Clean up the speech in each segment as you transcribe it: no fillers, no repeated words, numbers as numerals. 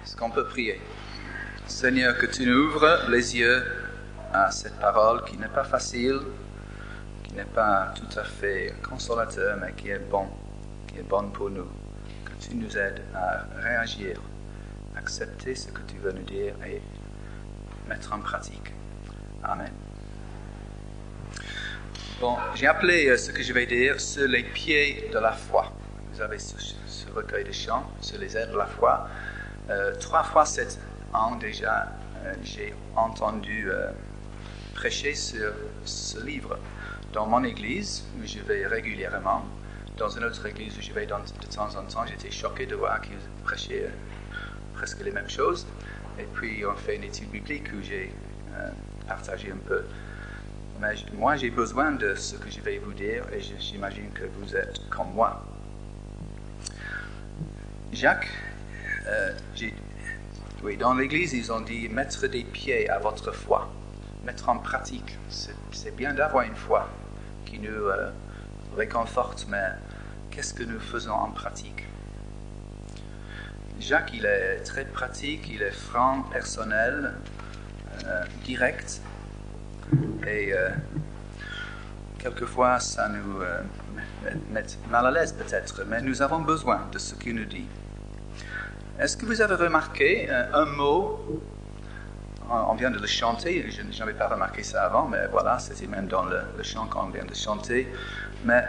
Est-ce qu'on peut prier? Seigneur, que tu nous ouvres les yeux à cette parole qui n'est pas facile, qui n'est pas tout à fait consolateur, mais qui est bonne pour nous. Que tu nous aides à réagir, accepter ce que tu veux nous dire et mettre en pratique. Amen. Bon, j'ai appelé ce que je vais dire sur les pieds de la foi. Vous avez ce recueil de chants sur les aides de la foi. 3 fois cette an déjà, j'ai entendu prêcher sur ce livre. Dans mon église, où je vais régulièrement, dans une autre église où je vais de temps en temps, j'étais choqué de voir qu'ils prêchaient presque les mêmes choses. Et puis on fait une étude biblique où j'ai partagé un peu. Mais moi, j'ai besoin de ce que je vais vous dire et j'imagine que vous êtes comme moi. Jacques, dans l'Église, ils ont dit mettre des pieds à votre foi, mettre en pratique. C'est bien d'avoir une foi qui nous réconforte, mais qu'est-ce que nous faisons en pratique? Jacques, il est très pratique, il est franc, personnel, direct. Et quelquefois, ça nous met mal à l'aise peut-être, mais nous avons besoin de ce qu'il nous dit. Est-ce que vous avez remarqué un mot, on vient de le chanter, je n'avais pas remarqué ça avant, mais voilà, c'était même dans le chant qu'on vient de chanter, mais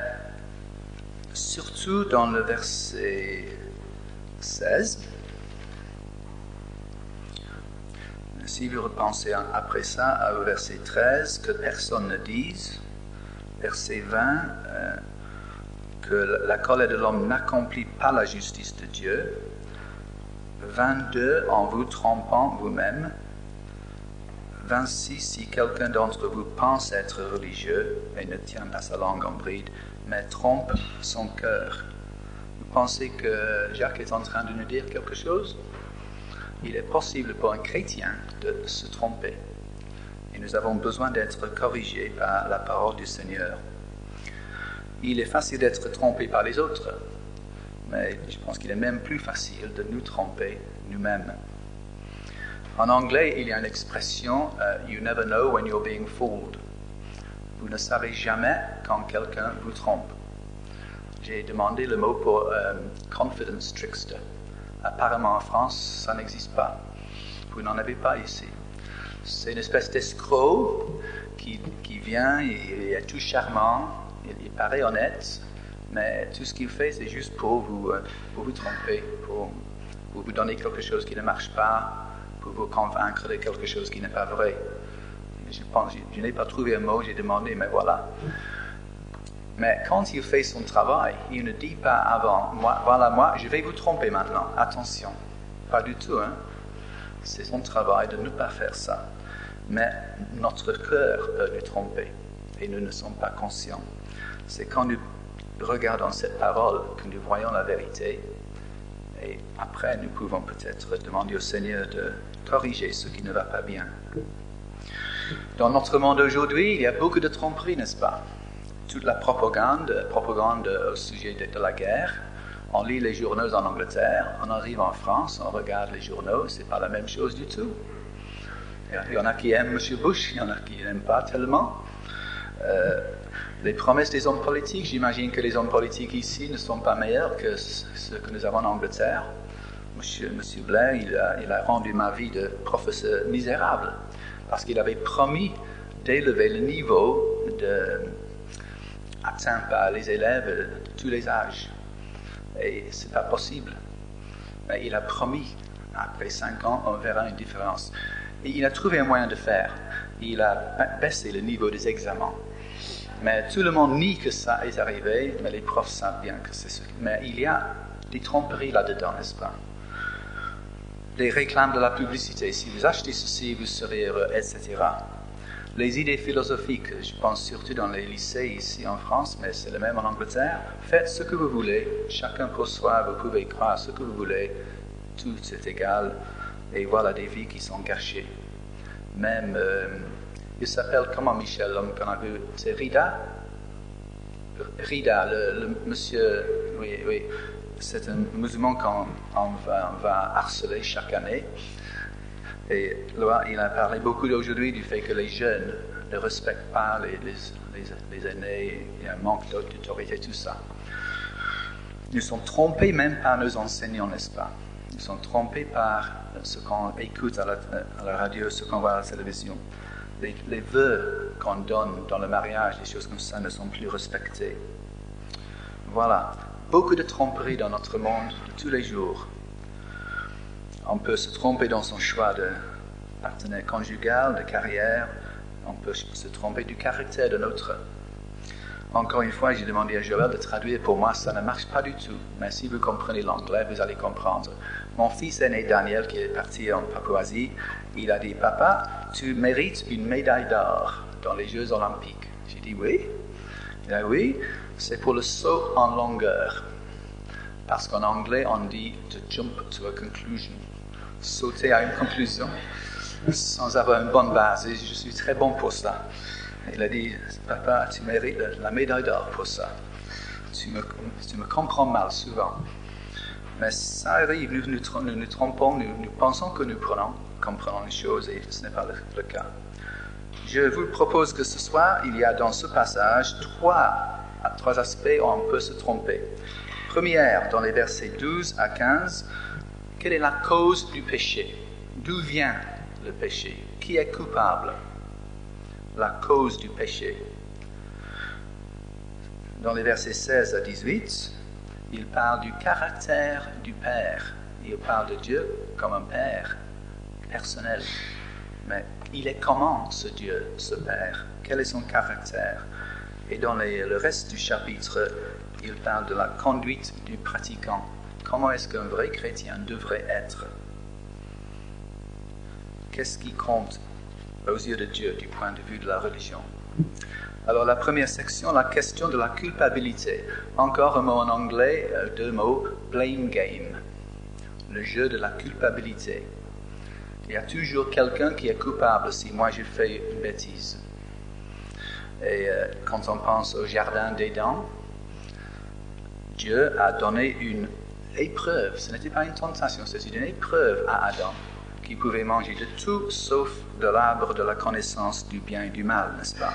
surtout dans le verset 16, si vous repensez après ça au verset 13, que personne ne dise, verset 20, que la colère de l'homme n'accomplit pas la justice de Dieu, 22, en vous trompant vous-même, 26, si quelqu'un d'entre vous pense être religieux et ne tient pas sa langue en bride, mais trompe son cœur. Vous pensez que Jacques est en train de nous dire quelque chose? Il est possible pour un chrétien de se tromper. Et nous avons besoin d'être corrigés par la parole du Seigneur. Il est facile d'être trompé par les autres, mais je pense qu'il est même plus facile de nous tromper nous-mêmes. En anglais, il y a une expression « You never know when you're being fooled ». Vous ne savez jamais quand quelqu'un vous trompe. J'ai demandé le mot pour « confidence trickster ». Apparemment en France, ça n'existe pas. Vous n'en avez pas ici. C'est une espèce d'escroc qui vient, il est tout charmant, il paraît honnête, mais tout ce qu'il fait, c'est juste pour vous tromper, pour vous donner quelque chose qui ne marche pas, pour vous convaincre de quelque chose qui n'est pas vrai. Je n'ai pas trouvé un mot, j'ai demandé, mais voilà. Mais quand il fait son travail, il ne dit pas avant, moi, je vais vous tromper maintenant, attention. Pas du tout, hein. C'est son travail de ne pas faire ça. Mais notre cœur peut nous tromper et nous ne sommes pas conscients. C'est quand nous regardons cette parole que nous voyons la vérité et après nous pouvons peut-être demander au Seigneur de corriger ce qui ne va pas bien. Dans notre monde aujourd'hui, il y a beaucoup de tromperies, n'est-ce pas? Toute la propagande au sujet de la guerre. On lit les journaux en Angleterre, on arrive en France, on regarde les journaux, c'est pas la même chose du tout. Il y en a qui aiment M. Bush, il y en a qui n'aiment pas tellement. Les promesses des hommes politiques, j'imagine que les hommes politiques ici ne sont pas meilleurs que ceux que nous avons en Angleterre. Monsieur Blair, il a rendu ma vie de professeur misérable parce qu'il avait promis d'élever le niveau atteint par les élèves de tous les âges. Et ce n'est pas possible. Mais il a promis, après 5 ans, on verra une différence. Et il a trouvé un moyen de faire. Il a baissé le niveau des examens. Mais tout le monde nie que ça est arrivé, mais les profs savent bien que c'est ce. Mais il y a des tromperies là-dedans, n'est-ce pas? Des réclames de la publicité. Si vous achetez ceci, vous serez heureux, etc. Les idées philosophiques, je pense surtout dans les lycées ici en France, mais c'est le même en Angleterre. Faites ce que vous voulez, chacun pour soi, vous pouvez croire ce que vous voulez, tout est égal. Et voilà des vies qui sont gâchées. Même, il s'appelle comment Michel, l'homme qu'on a vu? C'est Rida, le monsieur, oui. c'est un musulman qu'on va harceler chaque année. Et là, il a parlé beaucoup aujourd'hui du fait que les jeunes ne respectent pas les aînés, il y a un manque d'autorité, tout ça. Nous sommes trompés même par nos enseignants, n'est-ce pas? Nous sommes trompés par ce qu'on écoute à la radio, ce qu'on voit à la télévision. Les vœux qu'on donne dans le mariage, des choses comme ça ne sont plus respectées. Voilà. Beaucoup de tromperies dans notre monde de tous les jours. On peut se tromper dans son choix de partenaire conjugal, de carrière. On peut se tromper du caractère de l'autre. Encore une fois, j'ai demandé à Joël de traduire pour moi, ça ne marche pas du tout. Mais si vous comprenez l'anglais, vous allez comprendre. Mon fils aîné Daniel, qui est parti en Papouasie, il a dit, « Papa, tu mérites une médaille d'or dans les Jeux Olympiques. » J'ai dit, « Oui. » Il a dit, « Oui, c'est pour le saut en longueur. » Parce qu'en anglais, on dit « to jump to a conclusion ». Sauter à une conclusion sans avoir une bonne base. Et je suis très bon pour ça. Il a dit, « Papa, tu mérites la médaille d'or pour ça. Tu me comprends mal souvent. » Mais ça arrive, nous nous trompons, nous pensons que nous comprenons les choses et ce n'est pas le cas. Je vous propose que ce soir, il y a dans ce passage trois aspects où on peut se tromper. Première, dans les versets 12 à 15, quelle est la cause du péché? D'où vient le péché? Qui est coupable? La cause du péché. Dans les versets 16 à 18, il parle du caractère du Père. Il parle de Dieu comme un Père personnel. Mais il est comment ce Dieu, ce Père? Quel est son caractère? Et dans le reste du chapitre, il parle de la conduite du pratiquant. Comment est-ce qu'un vrai chrétien devrait être? Qu'est-ce qui compte aux yeux de Dieu du point de vue de la religion? Alors la première section, la question de la culpabilité. Encore un mot en anglais, deux mots, blame game. Le jeu de la culpabilité. Il y a toujours quelqu'un qui est coupable si moi je fais une bêtise. Et quand on pense au jardin d'Éden, Dieu a donné une épreuve. Ce n'était pas une tentation, c'était une épreuve à Adam, qui pouvait manger de tout sauf de l'arbre de la connaissance du bien et du mal, n'est-ce pas?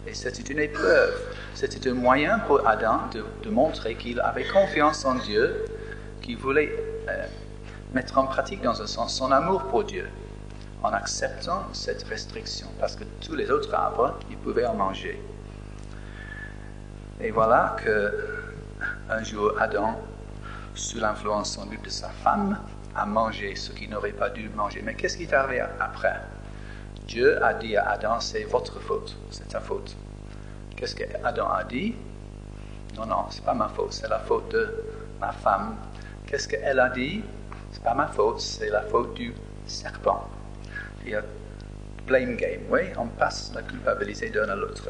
Et c'était une épreuve. C'était un moyen pour Adam de montrer qu'il avait confiance en Dieu, qu'il voulait mettre en pratique dans un sens son amour pour Dieu, en acceptant cette restriction, parce que tous les autres arbres, il pouvait en manger. Et voilà qu'un jour, Adam, sous l'influence sans doute de sa femme, a mangé ce qu'il n'aurait pas dû manger. Mais qu'est-ce qui est arrivé après? Dieu a dit à Adam, c'est votre faute, c'est ta faute. Qu'est-ce qu'Adam a dit? Non, c'est pas ma faute, c'est la faute de ma femme. Qu'est-ce qu'elle a dit? C'est pas ma faute, c'est la faute du serpent. Il y a blame game, oui, on passe la culpabilité d'un à l'autre.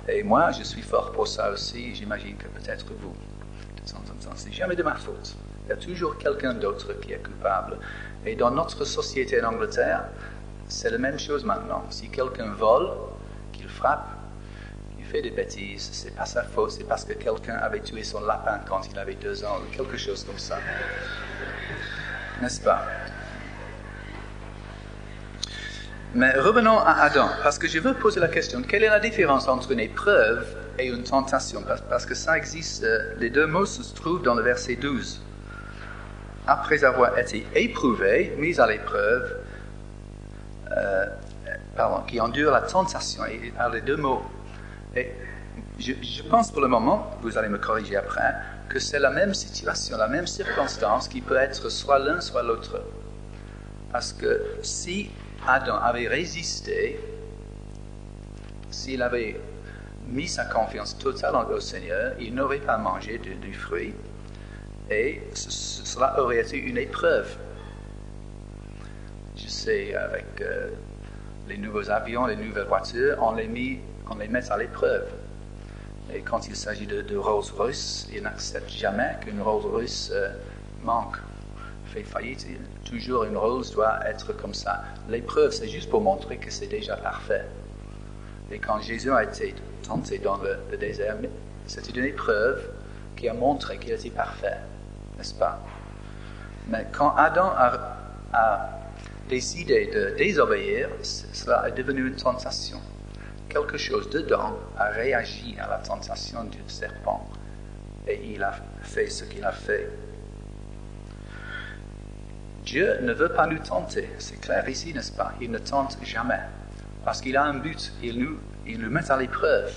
Et moi, je suis fort pour ça aussi, j'imagine que peut-être vous. De temps en temps, c'est jamais de ma faute. Il y a toujours quelqu'un d'autre qui est coupable. Et dans notre société en Angleterre, c'est la même chose maintenant. Si quelqu'un vole, qu'il frappe, qu'il fait des bêtises, c'est pas sa faute, c'est parce que quelqu'un avait tué son lapin quand il avait 2 ans, ou quelque chose comme ça. N'est-ce pas? Mais revenons à Adam, parce que je veux poser la question, quelle est la différence entre une épreuve et une tentation? Parce que ça existe, les deux mots se trouvent dans le verset 12. Après avoir été éprouvé, mis à l'épreuve, qui endure la tentation, et il parle de 2 mots. Et je pense pour le moment, vous allez me corriger après, que c'est la même situation, la même circonstance qui peut être soit l'un, soit l'autre. Parce que si Adam avait résisté, s'il avait mis sa confiance totale au Seigneur, il n'aurait pas mangé du fruit, et cela aurait été une épreuve. Je sais, avec les nouveaux avions, les nouvelles voitures, on les met à l'épreuve. Et quand il s'agit de Rolls-Royce, ils n'acceptent jamais qu'une Rolls-Royce manque, fait faillite. Toujours une Rolls doit être comme ça. L'épreuve, c'est juste pour montrer que c'est déjà parfait. Et quand Jésus a été tenté dans le désert, c'était une épreuve qui a montré qu'il était parfait. n'est-ce pas? Mais quand Adam a décidé de désobéir, cela est devenu une tentation. Quelque chose dedans a réagi à la tentation du serpent et il a fait ce qu'il a fait. Dieu ne veut pas nous tenter, c'est clair ici, n'est-ce pas? Il ne tente jamais, parce qu'il a un but, il nous met à l'épreuve.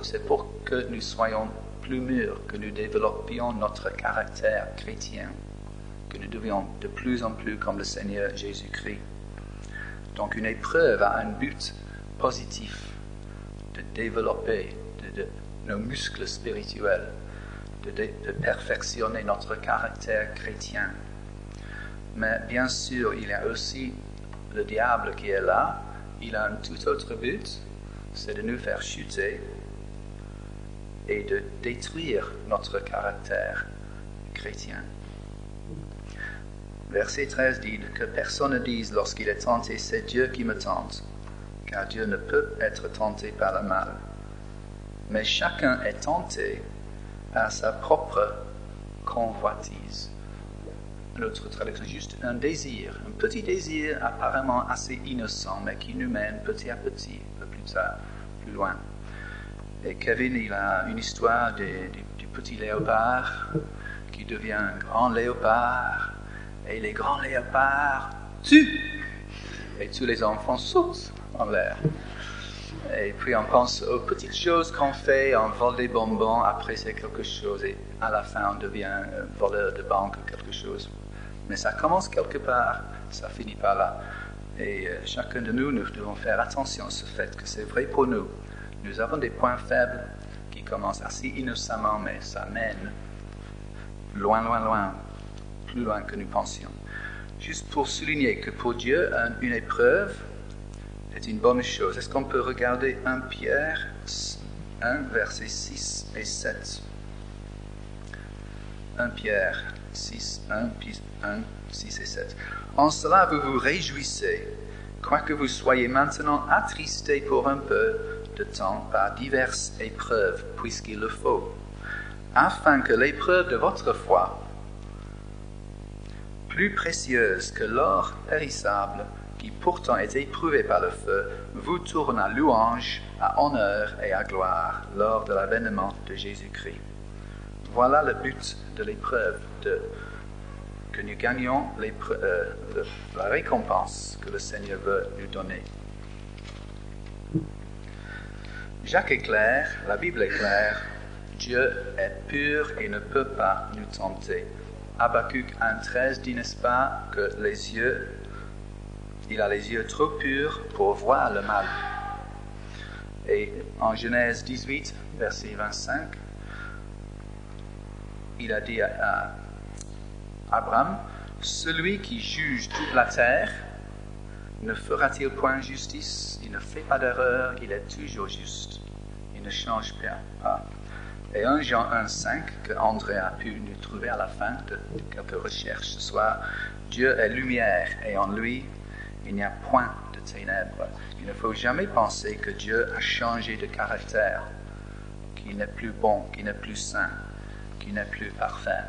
C'est pour que nous soyons plus mûrs, que nous développions notre caractère chrétien, que nous devions de plus en plus comme le Seigneur Jésus-Christ. Donc une épreuve a un but positif, de développer nos muscles spirituels, de perfectionner notre caractère chrétien. Mais bien sûr, il y a aussi le diable qui est là. Il a un tout autre but, c'est de nous faire chuter et de détruire notre caractère chrétien. Verset 13 dit que personne ne dise lorsqu'il est tenté, c'est Dieu qui me tente, car Dieu ne peut être tenté par le mal. Mais chacun est tenté par sa propre convoitise. L'autre traduction, juste un désir, un petit désir apparemment assez innocent, mais qui nous mène petit à petit, un peu plus tard, plus loin. Et Kevin, il a une histoire du petit léopard qui devient un grand léopard, et les grands léopards tuent, et tous les enfants sautent en l'air. Et puis on pense aux petites choses qu'on fait, on vole des bonbons, après c'est quelque chose, et à la fin on devient un voleur de banque ou quelque chose. Mais ça commence quelque part, ça finit par là. Et chacun de nous devons faire attention à ce fait que c'est vrai pour nous. Nous avons des points faibles qui commencent assez innocemment, mais ça mène loin, loin, loin, plus loin que nous pensions. Juste pour souligner que pour Dieu, une épreuve est une bonne chose. Est-ce qu'on peut regarder 1 Pierre 1, versets 6 et 7? 1 Pierre 6, 6 et 7. En cela, vous vous réjouissez, quoique vous soyez maintenant attristés pour un peu de temps par diverses épreuves, puisqu'il le faut, afin que l'épreuve de votre foi, plus précieuse que l'or périssable, qui pourtant est éprouvé par le feu, vous tourne à louange, à honneur et à gloire lors de l'avènement de Jésus-Christ. Voilà le but de l'épreuve, que nous gagnions la récompense que le Seigneur veut nous donner. Jacques est clair, la Bible est claire, Dieu est pur et ne peut pas nous tenter. Habakkuk 1,13 dit, n'est-ce pas, que il a les yeux trop purs pour voir le mal. Et en Genèse 18, verset 25, il a dit à Abraham, « Celui qui juge toute la terre, ne fera-t-il point justice? Il ne fait pas d'erreur, il est toujours juste. Il ne change pas. » Et 1 Jean 1,5, que André a pu nous trouver à la fin de quelques recherches ce soir, Dieu est lumière et en lui, il n'y a point de ténèbres. Il ne faut jamais penser que Dieu a changé de caractère, qu'il n'est plus bon, qu'il n'est plus saint, qu'il n'est plus parfait.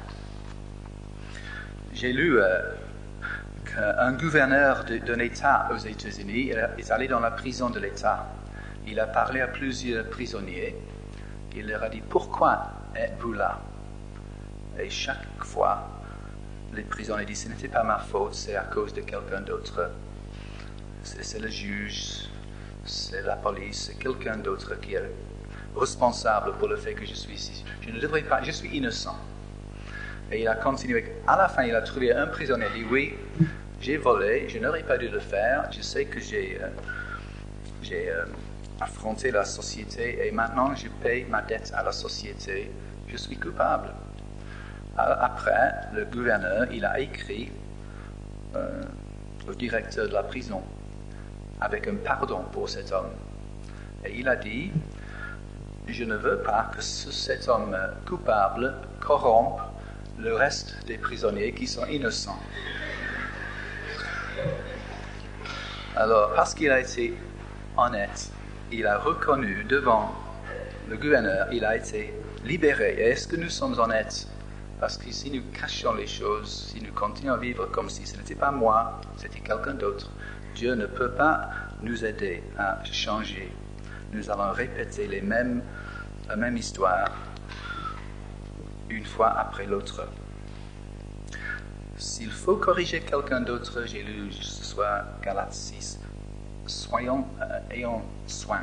J'ai lu qu'un gouverneur d'un État aux États-Unis est allé dans la prison de l'État. Il a parlé à plusieurs prisonniers. Il leur a dit, pourquoi êtes-vous là? Et chaque fois, les prisonniers disent, ce n'était pas ma faute, c'est à cause de quelqu'un d'autre. C'est le juge, c'est la police, c'est quelqu'un d'autre qui est responsable pour le fait que je suis ici. Je ne devrais pas, je suis innocent. Et il a continué. À la fin, il a trouvé un prisonnier. Il dit, oui, j'ai volé, je n'aurais pas dû le faire. Je sais que j'ai affronté la société et maintenant je paye ma dette à la société. Je suis coupable. Après, le gouverneur, il a écrit au directeur de la prison avec un pardon pour cet homme. Et il a dit, je ne veux pas que cet homme coupable corrompe le reste des prisonniers qui sont innocents. Alors, parce qu'il a été honnête, il a reconnu devant le gouverneur, il a été libéré. Et est-ce que nous sommes honnêtes Parce que si nous cachons les choses, si nous continuons à vivre comme si ce n'était pas moi, c'était quelqu'un d'autre, Dieu ne peut pas nous aider à changer. Nous allons répéter la même histoire une fois après l'autre. S'il faut corriger quelqu'un d'autre, j'ai lu ce soir Galates 6, ayons soin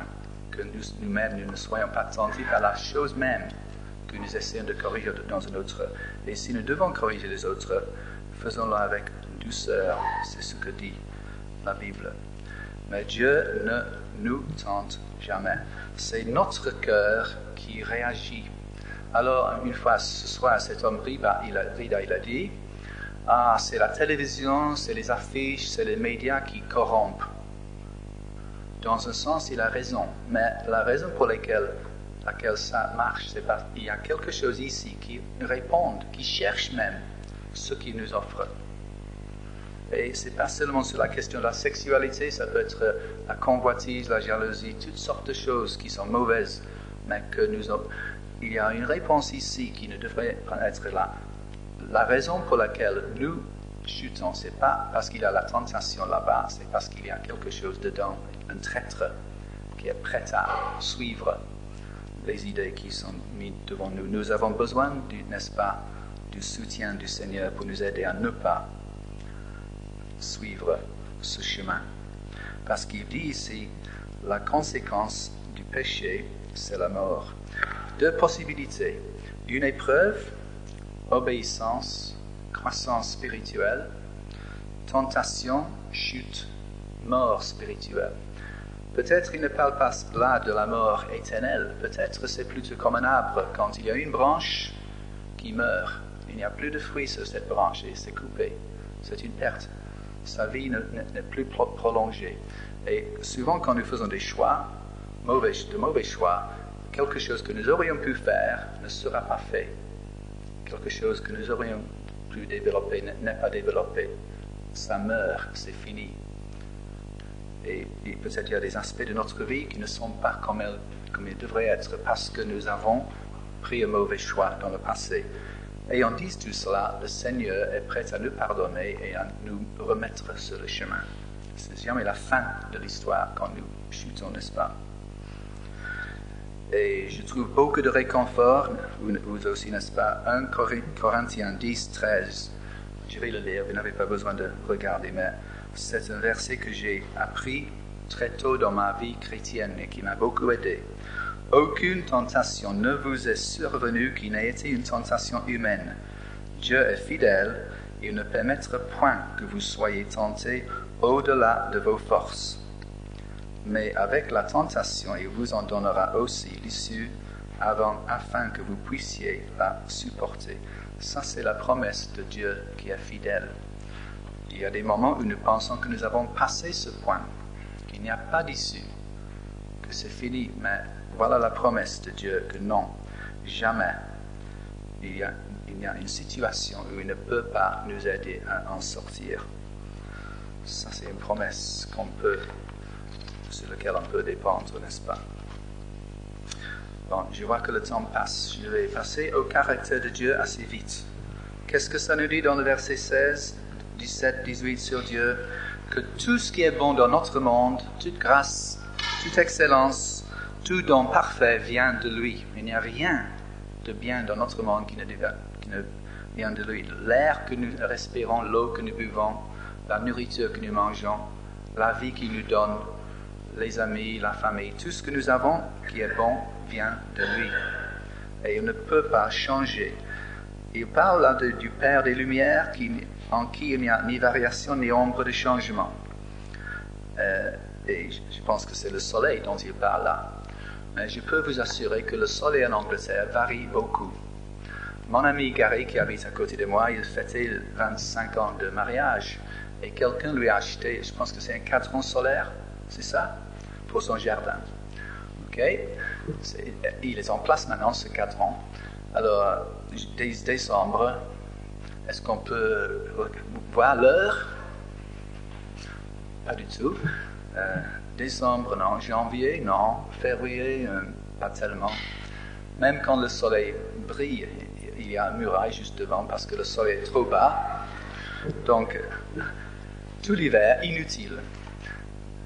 que nous-mêmes nous ne soyons pas attentifs à la chose même que nous essayons de corriger dans un autre. Et si nous devons corriger les autres, faisons-le avec douceur, c'est ce que dit la Bible. Mais Dieu ne nous tente jamais. C'est notre cœur qui réagit. Alors, une fois ce soir, cet homme Rida, il a dit, c'est la télévision, c'est les affiches, c'est les médias qui corrompent. Dans un sens, il a raison, mais la raison pour laquelle ça marche, c'est parce qu'il y a quelque chose ici qui répond, qui cherche même ce qu'il nous offre. Et c'est pas seulement sur la question de la sexualité, ça peut être la convoitise, la jalousie, toutes sortes de choses qui sont mauvaises, mais il y a une réponse ici qui ne devrait pas être là. La raison pour laquelle nous chutons, c'est pas parce qu'il y a la tentation là-bas, c'est parce qu'il y a quelque chose dedans, un traître qui est prêt à suivre les idées qui sont mises devant nous. Nous avons besoin, n'est-ce pas, du soutien du Seigneur pour nous aider à ne pas suivre ce chemin. Parce qu'il dit ici, la conséquence du péché, c'est la mort. Deux possibilités. Une épreuve, obéissance, croissance spirituelle, tentation, chute, mort spirituelle. Peut-être il ne parle pas là de la mort éternelle, peut-être c'est plutôt comme un arbre, quand il y a une branche qui meurt, il n'y a plus de fruits sur cette branche et c'est coupé, c'est une perte. Sa vie n'est plus prolongée. Et souvent quand nous faisons des choix, de mauvais choix, quelque chose que nous aurions pu faire ne sera pas fait. Quelque chose que nous aurions pu développer n'est pas développé. Ça meurt, c'est fini. Et peut-être il y a des aspects de notre vie qui ne sont pas comme ils devraient être parce que nous avons pris un mauvais choix dans le passé. Et en disant tout cela, le Seigneur est prêt à nous pardonner et à nous remettre sur le chemin. C'est jamais la fin de l'histoire quand nous chutons, n'est-ce pas? Et je trouve beaucoup de réconfort, vous aussi, n'est-ce pas? 1 Corinthiens 10, 13. Je vais le lire, vous n'avez pas besoin de regarder, mais c'est un verset que j'ai appris très tôt dans ma vie chrétienne et qui m'a beaucoup aidé. Aucune tentation ne vous est survenue qui n'ait été une tentation humaine. Dieu est fidèle, il ne permettra point que vous soyez tentés au-delà de vos forces. Mais avec la tentation, il vous en donnera aussi l'issue afin que vous puissiez la supporter. Ça, c'est la promesse de Dieu qui est fidèle. Il y a des moments où nous pensons que nous avons passé ce point, qu'il n'y a pas d'issue, que c'est fini, mais voilà la promesse de Dieu que non, jamais il y a une situation où il ne peut pas nous aider à en sortir. Ça, c'est une promesse sur laquelle on peut dépendre, n'est-ce pas? Bon, je vois que le temps passe. Je vais passer au caractère de Dieu assez vite. Qu'est-ce que ça nous dit dans le verset 16, 17, 18 sur Dieu? Que tout ce qui est bon dans notre monde, toute grâce, toute excellence, tout don parfait vient de lui. Il n'y a rien de bien dans notre monde qui ne vient de lui. L'air que nous respirons, l'eau que nous buvons, la nourriture que nous mangeons, la vie qu'il nous donne, les amis, la famille, tout ce que nous avons qui est bon vient de lui. Et il ne peut pas changer. Il parle là du Père des Lumières en qui il n'y a ni variation ni ombre de changement. Et je pense que c'est le soleil dont il parle là. Mais je peux vous assurer que le soleil en Angleterre varie beaucoup. Mon ami Gary, qui habite à côté de moi, il fêtait 25 ans de mariage. Et quelqu'un lui a acheté, je pense que c'est un cadran solaire, c'est ça? Pour son jardin. Ok? Il est en place maintenant, ce cadran. Alors, décembre, est-ce qu'on peut voir l'heure? Pas du tout. Décembre, non. Janvier, non. Février, pas tellement. Même quand le soleil brille, il y a une muraille juste devant parce que le soleil est trop bas. Donc, tout l'hiver, inutile.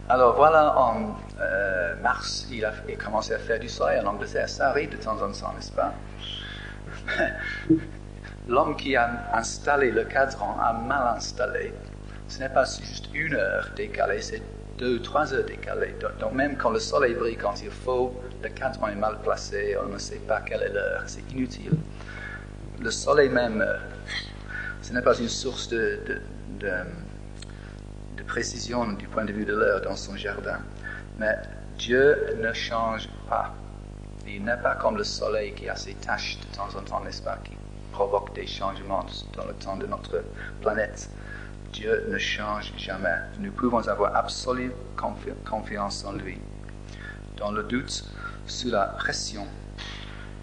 Alors voilà, en mars, il commencé à faire du soleil en Angleterre. Ça arrive de temps en temps, n'est-ce pas? L'homme qui a installé le cadran a mal installé. Ce n'est pas juste 1 heure décalée, c'est 2 ou 3 heures décalées. Donc même quand le soleil brille, quand il faut, le cadran est mal placé, on ne sait pas quelle est l'heure, c'est inutile. Le soleil même, ce n'est pas une source de précision du point de vue de l'heure dans son jardin. Mais Dieu ne change pas. Il n'est pas comme le soleil qui a ses taches de temps en temps, n'est-ce pas, qui provoque des changements dans le temps de notre planète. Dieu ne change jamais. Nous pouvons avoir absolue confiance en lui. Dans le doute, sous la pression,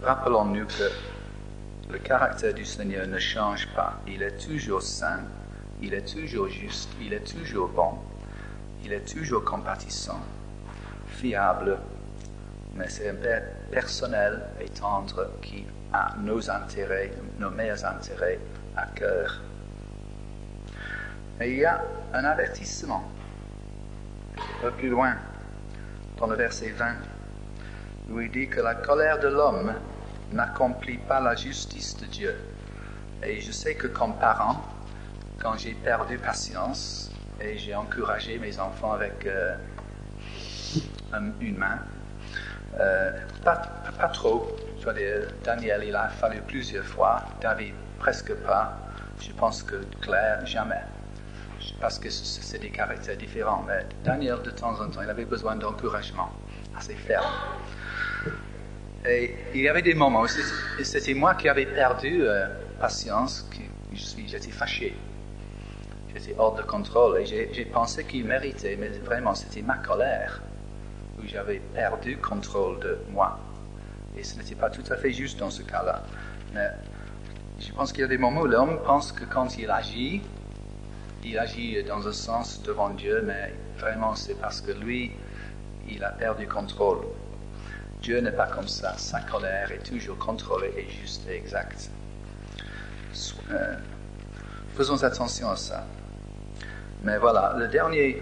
rappelons-nous que le caractère du Seigneur ne change pas. Il est toujours saint, il est toujours juste, il est toujours bon, il est toujours compatissant, fiable, mais c'est un Père personnel et tendre qui a nos intérêts, nos meilleurs intérêts à cœur. Et il y a un avertissement, un peu plus loin, dans le verset 20, où il dit que la colère de l'homme n'accomplit pas la justice de Dieu. Et je sais que comme parent, quand j'ai perdu patience, et j'ai encouragé mes enfants avec une main, pas trop. Je veux dire, Daniel, il a fallu plusieurs fois. David, presque pas. Je pense que Claire, jamais. Parce que c'est des caractères différents. Mais Daniel, de temps en temps, il avait besoin d'encouragement assez ferme. Et il y avait des moments où c'était moi qui avais perdu patience, j'étais fâché. J'étais hors de contrôle et j'ai pensé qu'il méritait, mais vraiment c'était ma colère où j'avais perdu contrôle de moi. Et ce n'était pas tout à fait juste dans ce cas-là. Mais je pense qu'il y a des moments où l'homme pense que quand il agit dans un sens devant Dieu, mais vraiment c'est parce que lui, il a perdu contrôle. Dieu n'est pas comme ça. Sa colère est toujours contrôlée et juste et exacte. Faisons attention à ça. Mais voilà, le dernier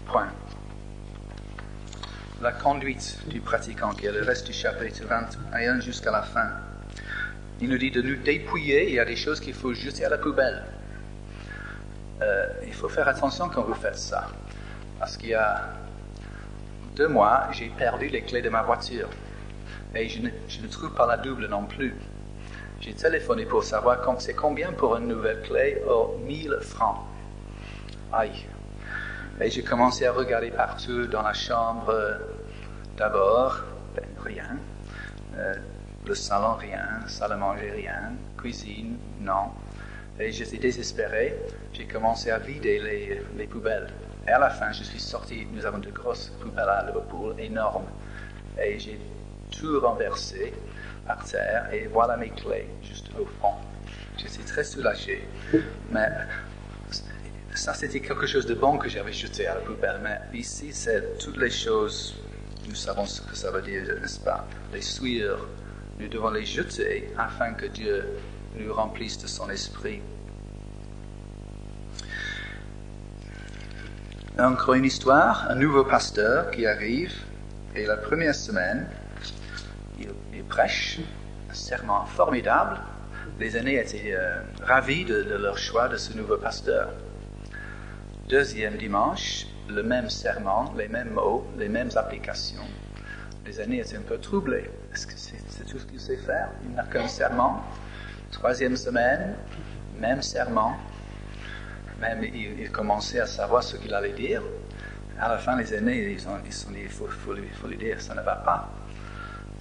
point. La conduite du pratiquant, qui est le reste du chapitre 21 jusqu'à la fin. Il nous dit de nous dépouiller, il y a des choses qu'il faut jeter à la poubelle. Il faut faire attention quand vous faites ça. Parce qu'il y a 2 mois, j'ai perdu les clés de ma voiture. Et je ne trouve pas la double non plus. J'ai téléphoné pour savoir c'est combien pour une nouvelle clé. 1000 francs. Aïe. Et j'ai commencé à regarder partout dans la chambre. D'abord, rien. Le salon, rien. Salle à manger, rien. Cuisine, non. Et j'étais désespéré. J'ai commencé à vider les poubelles. Et à la fin, je suis sorti. Nous avons de grosses poubelles à Liverpool, énormes. Et j'ai tout renversé par terre. Et voilà mes clés, juste au fond. J'étais très soulagé. Mais ça, c'était quelque chose de bon que j'avais jeté à la poubelle. Mais ici, c'est toutes les choses. Nous savons ce que ça veut dire, n'est-ce pas? Les souillures. Nous devons les jeter afin que Dieu nous remplisse de son esprit. Encore une histoire, un nouveau pasteur qui arrive, et la première semaine, il prêche un sermon formidable. Les aînés étaient ravis de leur choix de ce nouveau pasteur. Deuxième dimanche, le même sermon, les mêmes mots, les mêmes applications. Les aînés étaient un peu troublés. Est-ce que c'est tout ce qu'il sait faire? Il n'a qu'un sermon. Troisième semaine, même sermon. Même il commençait à savoir ce qu'il allait dire. À la fin, les aînés, ils se sont dit, il faut lui dire, ça ne va pas.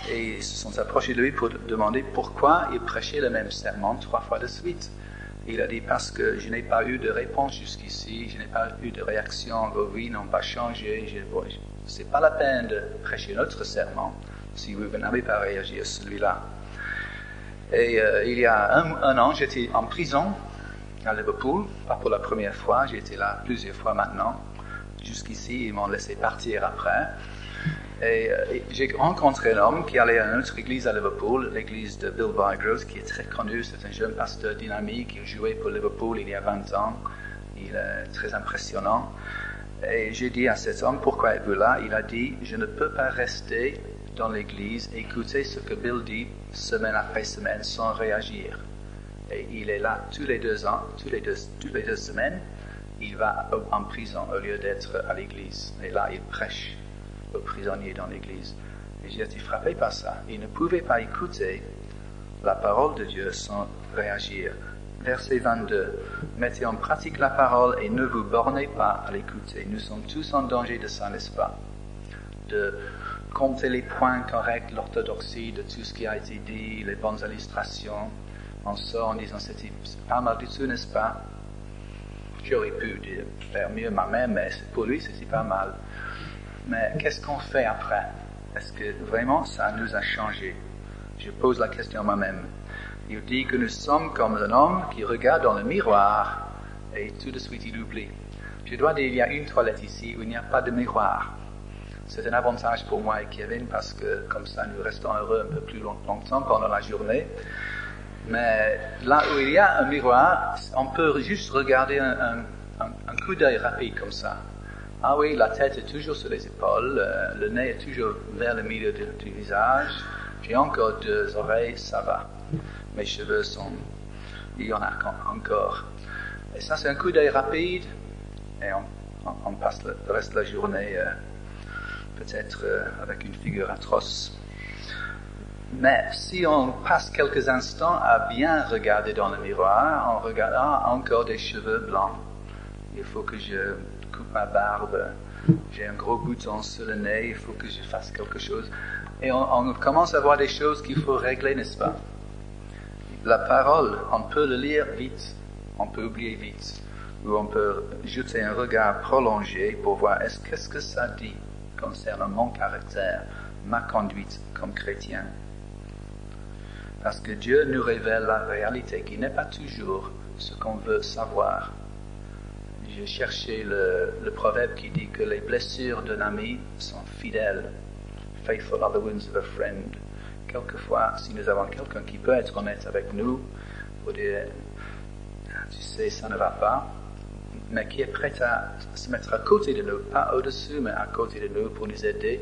Et ils se sont approchés de lui pour demander pourquoi il prêchait le même sermon 3 fois de suite. Et il a dit, parce que je n'ai pas eu de réponse jusqu'ici, je n'ai pas eu de réaction, vos vies n'ont pas changé, c'est pas la peine de prêcher notre sermon si vous n'avez pas réagi à celui-là. Et il y a un an, j'étais en prison à Liverpool, pas pour la première fois, j'ai été là plusieurs fois maintenant. Jusqu'ici, ils m'ont laissé partir après. Et j'ai rencontré un homme qui allait à une autre église à Liverpool, l'église de Bill Bygrove, qui est très connu. C'est un jeune pasteur dynamique qui a joué pour Liverpool il y a 20 ans. Il est très impressionnant. Et j'ai dit à cet homme, pourquoi êtes-vous là? Il a dit, je ne peux pas rester dans l'église et écouter ce que Bill dit semaine après semaine sans réagir. Et il est là tous les 2 ans, toutes les deux semaines, il va en prison au lieu d'être à l'église. Et là, il prêche aux prisonniers dans l'église. Et j'ai été frappé par ça. Il ne pouvait pas écouter la parole de Dieu sans réagir. Verset 22. Mettez en pratique la parole et ne vous bornez pas à l'écouter. Nous sommes tous en danger de ça, n'est-ce pas? De compter les points corrects, l'orthodoxie de tout ce qui a été dit, les bonnes illustrations. On sort en disant c'était pas mal du tout, n'est-ce pas? J'aurais pu faire mieux moi-même, mais pour lui c'était pas mal. Mais qu'est-ce qu'on fait après? Est-ce que vraiment ça nous a changé? Je pose la question à moi-même. Il dit que nous sommes comme un homme qui regarde dans le miroir et tout de suite il oublie. Je dois dire, il y a une toilette ici où il n'y a pas de miroir. C'est un avantage pour moi et Kevin parce que comme ça nous restons heureux un peu plus longtemps pendant la journée. Mais là où il y a un miroir, on peut juste regarder un coup d'œil rapide comme ça. Ah oui, la tête est toujours sur les épaules, le nez est toujours vers le milieu du visage, j'ai encore 2 oreilles, ça va. Mes cheveux sont... il y en a encore. Et ça, c'est un coup d'œil rapide, et on passe le reste de la journée peut-être avec une figure atroce. Mais si on passe quelques instants à bien regarder dans le miroir, on regarde, encore des cheveux blancs. Il faut que je coupe ma barbe. J'ai un gros bouton sur le nez, il faut que je fasse quelque chose. Et on commence à voir des choses qu'il faut régler, n'est-ce pas? La parole, on peut le lire vite, on peut oublier vite, ou on peut jeter un regard prolongé pour voir qu'est-ce que ça dit concernant mon caractère, ma conduite comme chrétien. Parce que Dieu nous révèle la réalité qui n'est pas toujours ce qu'on veut savoir. J'ai cherché le proverbe qui dit que les blessures d'un ami sont fidèles. Faithful are the wounds of a friend. Quelquefois, si nous avons quelqu'un qui peut être honnête avec nous, pour dire, tu sais, ça ne va pas, mais qui est prêt à se mettre à côté de nous, pas au-dessus, mais à côté de nous pour nous aider,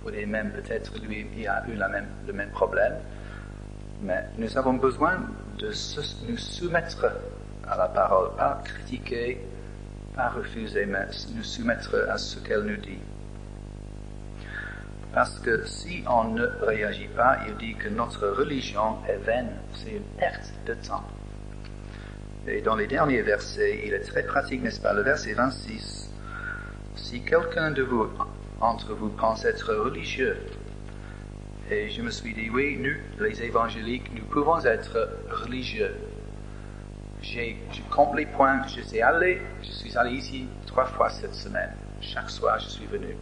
pour dire même peut-être lui, il a eu le même problème. Mais nous avons besoin de nous soumettre à la parole, pas critiquer, pas refuser, mais nous soumettre à ce qu'elle nous dit. Parce que si on ne réagit pas, il dit que notre religion est vaine, c'est une perte de temps. Et dans les derniers versets, il est très pratique, n'est-ce pas? Le verset 26, si quelqu'un entre vous pense être religieux, et je me suis dit, oui, nous, les évangéliques, nous pouvons être religieux. Je compte les points, je suis allé ici 3 fois cette semaine. Chaque soir, je suis venu.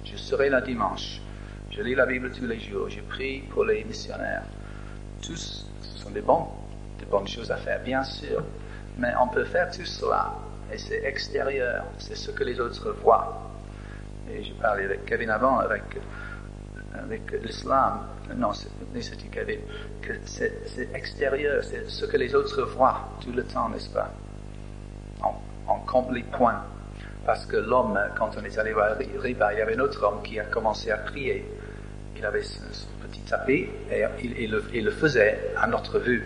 Je serai là dimanche. Je lis la Bible tous les jours. Je prie pour les missionnaires. Tous, ce sont des bonnes choses à faire, bien sûr. Mais on peut faire tout cela. Et c'est extérieur. C'est ce que les autres voient. Et je parlais avec Kevin avant, avec l'islam. Non, c'était Kevin. Que c'est extérieur. C'est ce que les autres voient tout le temps, n'est-ce pas? On compte les points. Parce que l'homme, quand on est allé voir Riba, il y avait un autre homme qui a commencé à prier. Il avait son petit tapis et il le faisait à notre vue.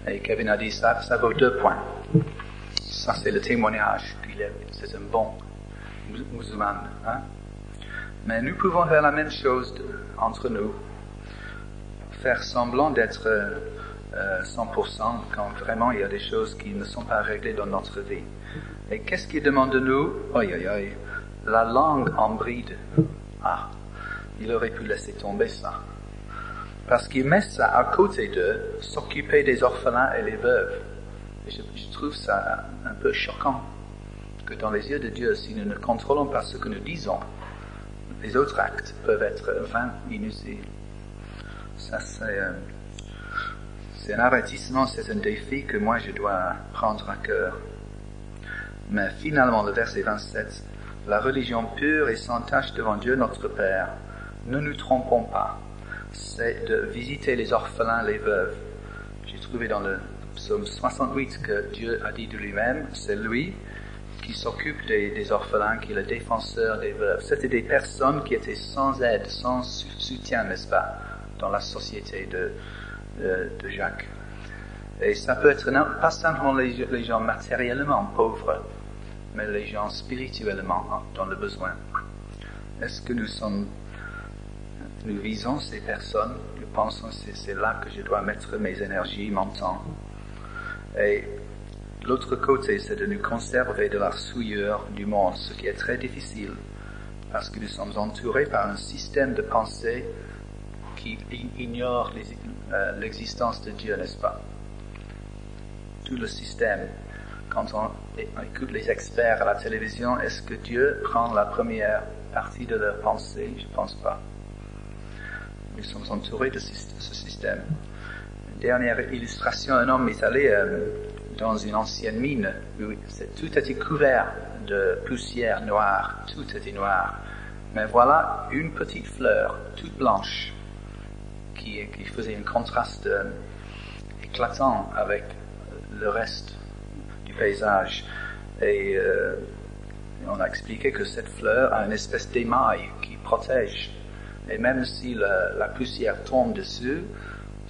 Et Kevin a dit, ça vaut 2 points. Ça, c'est le témoignage c'est un bon musulman. Hein? Mais nous pouvons faire la même chose entre nous. Faire semblant d'être 100% quand vraiment il y a des choses qui ne sont pas réglées dans notre vie. Et qu'est-ce qu'il demande de nous? La langue en bride. Il aurait pu laisser tomber ça. Parce qu'il met ça à côté d'eux, s'occuper des orphelins et les veuves. Et je trouve ça un peu choquant. Que dans les yeux de Dieu, si nous ne contrôlons pas ce que nous disons, les autres actes peuvent être vains, inutiles. Ça, c'est un avertissement, c'est un défi que moi je dois prendre à cœur. Mais finalement, le verset 27, la religion pure et sans tache devant Dieu notre Père, ne nous trompons pas. C'est de visiter les orphelins, les veuves. J'ai trouvé dans le psaume 68 que Dieu a dit de lui-même, c'est lui qui s'occupe des orphelins, qui est le défenseur des veuves. C'était des personnes qui étaient sans aide, sans soutien, n'est-ce pas, dans la société de Jacques. Et ça peut être pas simplement les gens matériellement pauvres, mais les gens spirituellement dans le besoin. Est-ce que nous visons ces personnes? Nous pensons que c'est là que je dois mettre mes énergies, mon temps. Et l'autre côté, c'est de nous conserver de la souillure du monde, ce qui est très difficile, parce que nous sommes entourés par un système de pensée qui ignore l'existence de Dieu, n'est-ce pas? Tout le système. Quand on écoute les experts à la télévision, est-ce que Dieu prend la première partie de leur pensée? Je ne pense pas. Nous sommes entourés de ce système. Une dernière illustration, un homme est allé dans une ancienne mine où tout était couvert de poussière noire, tout était noir. Mais voilà une petite fleur, toute blanche, qui faisait un contraste éclatant avec le reste du paysage. Et on a expliqué que cette fleur a une espèce d'émail qui protège. Et même si la poussière tombe dessus,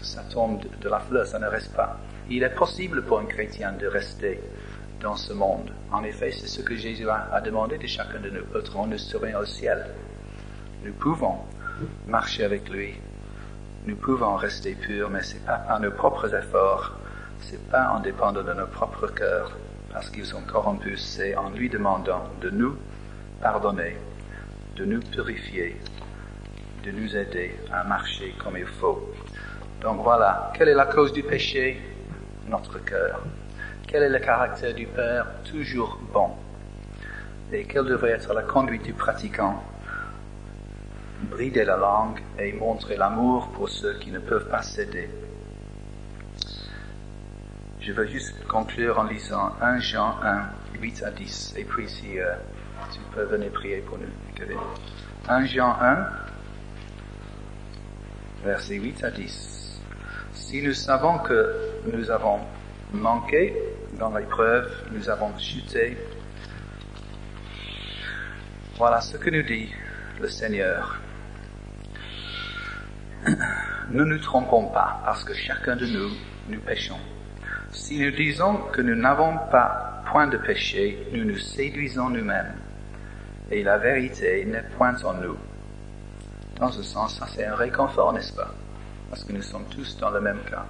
ça tombe de la fleur, ça ne reste pas. Il est possible pour un chrétien de rester dans ce monde. En effet, c'est ce que Jésus a demandé de chacun de nous. Autrement, nous serions au ciel. Nous pouvons marcher avec lui. Nous pouvons rester purs, mais c'est pas par nos propres efforts. C'est pas en dépendant de nos propres cœurs, parce qu'ils sont corrompus. C'est en lui demandant de nous pardonner, de nous purifier, de nous aider à marcher comme il faut. Donc voilà, quelle est la cause du péché? Notre cœur. Quel est le caractère du Père? Toujours bon. Et quelle devrait être la conduite du pratiquant? Brider la langue et montrer l'amour pour ceux qui ne peuvent pas céder. Je veux juste conclure en lisant 1 Jean 1, 8 à 10. Et puis si tu peux venir prier pour nous, Kevin. 1 Jean 1, versets 8 à 10. Si nous savons que nous avons manqué dans l'épreuve, nous avons chuté, voilà ce que nous dit le Seigneur. Ne nous trompons pas, parce que chacun de nous péchons. Si nous disons que nous n'avons pas point de péché, nous nous séduisons nous-mêmes, et la vérité n'est point en nous. Dans ce sens, ça c'est un réconfort, n'est-ce pas? Parce que nous sommes tous dans le même cas.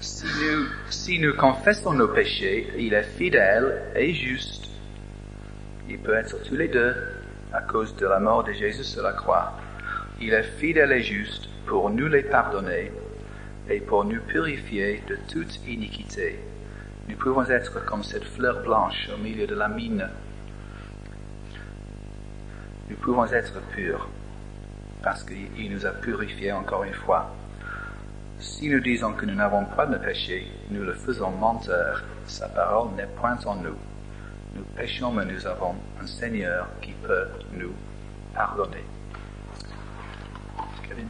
Si nous confessons nos péchés, il est fidèle et juste. Il peut être tous les deux à cause de la mort de Jésus sur la croix. Il est fidèle et juste pour nous les pardonner et pour nous purifier de toute iniquité. Nous pouvons être comme cette fleur blanche au milieu de la mine. Nous pouvons être purs parce qu'il nous a purifiés encore une fois. Si nous disons que nous n'avons pas de péché, nous le faisons menteur. Sa parole n'est point en nous. Nous péchons, mais nous avons un Seigneur qui peut nous pardonner. Kevin.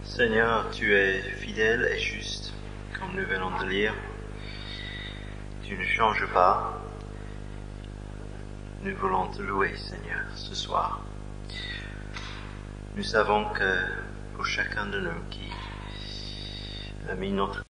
Seigneur, tu es fidèle et juste, comme nous venons de lire. Tu ne changes pas. Nous voulons te louer, Seigneur, ce soir. Nous savons que pour chacun de nous qui a mis notre